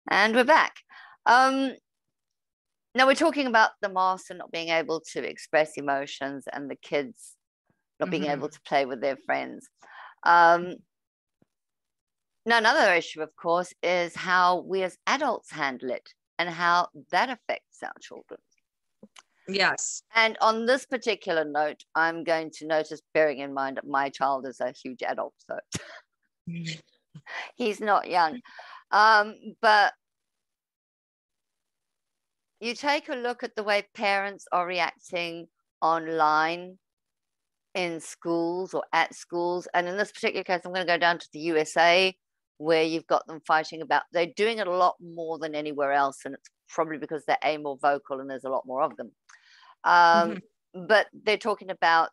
And we're back. Now we're talking about the mask and not being able to express emotions and the kids not being able to play with their friends. Now, another issue, of course, is how we as adults handle it and how that affects our children. Yes. And on this particular note, I'm going to notice, bearing in mind that my child is a huge adult, so he's not young. But you take a look at the way parents are reacting online in schools or at schools. And in this particular case, I'm going to go down to the USA, where you've got them fighting about, they're doing it a lot more than anywhere else. And it's probably because they're a more vocal and there's a lot more of them. But they're talking about,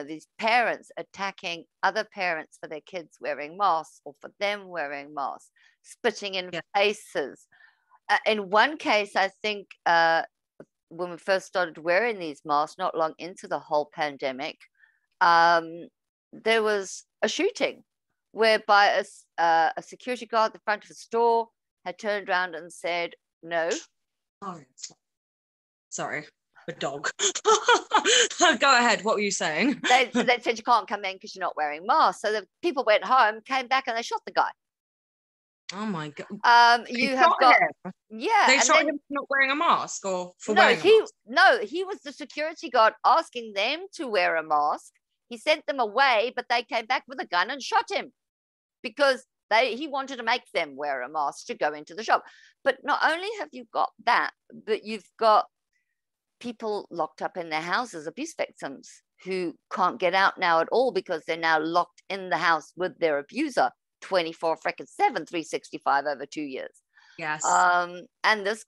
these parents attacking other parents for their kids wearing masks or for them wearing masks, spitting in faces. In one case, I think when we first started wearing these masks, not long into the whole pandemic, there was a shooting whereby a security guard at the front of the store had turned around and said, no. Sorry, a dog. Go ahead. What were you saying? They said you can't come in because you're not wearing masks. So the people went home, came back, and they shot the guy. Oh my God. You have got him. Yeah. They shot him for not wearing a mask or for wearing a mask? No, he was the security guard asking them to wear a mask. He sent them away, but they came back with a gun and shot him because he wanted to make them wear a mask to go into the shop. But not only have you got that, but you've got people locked up in their houses, abuse victims who can't get out now at all because they're now locked in the house with their abuser 24/7, 365 over 2 years. Yes. And this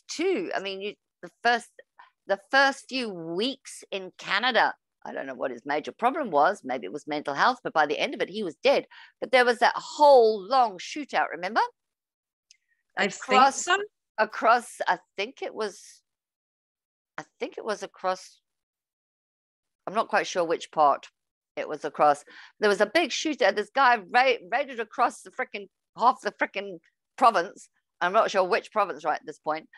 too. I mean, the first few weeks in Canada, I don't know what his major problem was. Maybe it was mental health, but by the end of it, he was dead. But there was that whole long shootout. Remember? I think so. Across. I think it was across. I'm not quite sure which part it was across. There was a big shootout. This guy raided across the freaking half the freaking province. I'm not sure which province right at this point.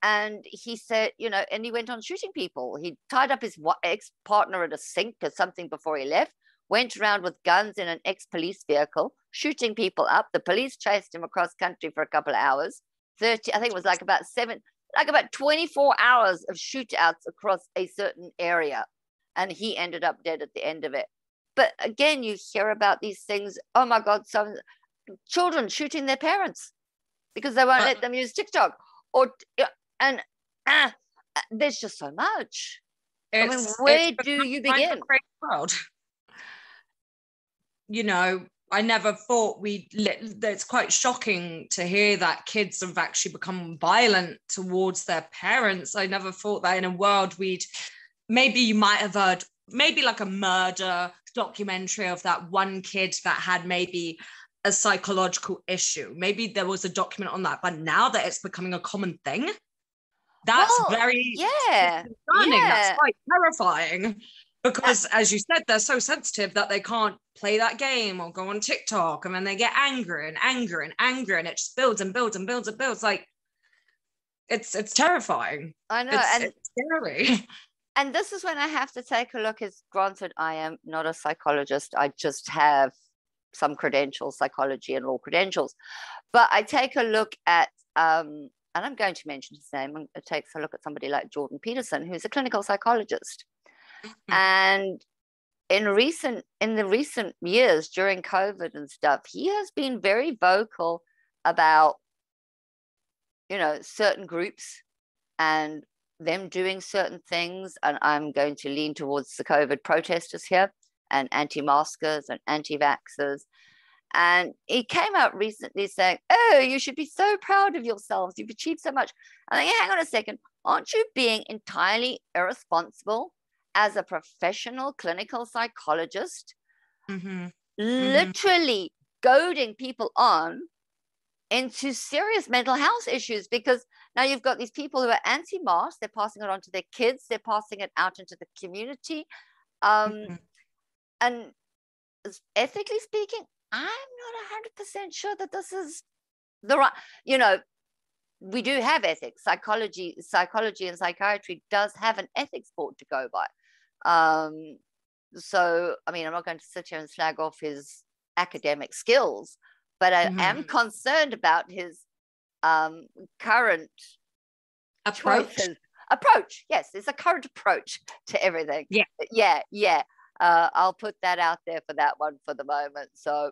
And he said, and he went on shooting people. He tied up his ex-partner at a sink or something before he left, went around with guns in an ex-police vehicle, shooting people up. The police chased him across country for a couple of hours. I think it was like about 24 hours of shootouts across a certain area. And he ended up dead at the end of it. But again, you hear about these things. Oh my God, some children shooting their parents because they won't let them use TikTok. There's just so much. I mean, where do you begin? Great world. I never thought it's quite shocking to hear that kids have actually become violent towards their parents. I never thought that in a world maybe you might have heard maybe like a murder documentary of that one kid that had maybe a psychological issue. Maybe there was a document on that, but now that it's becoming a common thing, that's very concerning. That's quite terrifying. Because, as you said, they're so sensitive that they can't play that game or go on TikTok, and then they get angry, and it just builds and builds and builds and builds. Like, it's terrifying. I know, it's scary. And this is when I have to take a look. As granted, I am not a psychologist. I just have some credentials, psychology and law credentials. But I take a look at, and I'm going to mention his name. It takes a look at somebody like Jordan Peterson, who's a clinical psychologist. And in the recent years during COVID and stuff, he has been very vocal about, certain groups and them doing certain things. And I'm going to lean towards the COVID protesters here and anti-maskers and anti-vaxxers. And he came out recently saying, oh, you should be so proud of yourselves. You've achieved so much. And then, hang on a second. Aren't you being entirely irresponsible as a professional clinical psychologist, literally goading people on into serious mental health issues? Because now you've got these people who are anti-mask, they're passing it on to their kids, they're passing it out into the community. And ethically speaking, I'm not 100% sure that this is the right, you know, we do have ethics. Psychology and psychiatry does have an ethics board to go by. So, I mean, I'm not going to sit here and slag off his academic skills, but I am concerned about his current approach. Yes, it's a current approach to everything. Yeah. I'll put that out there for that one for the moment. So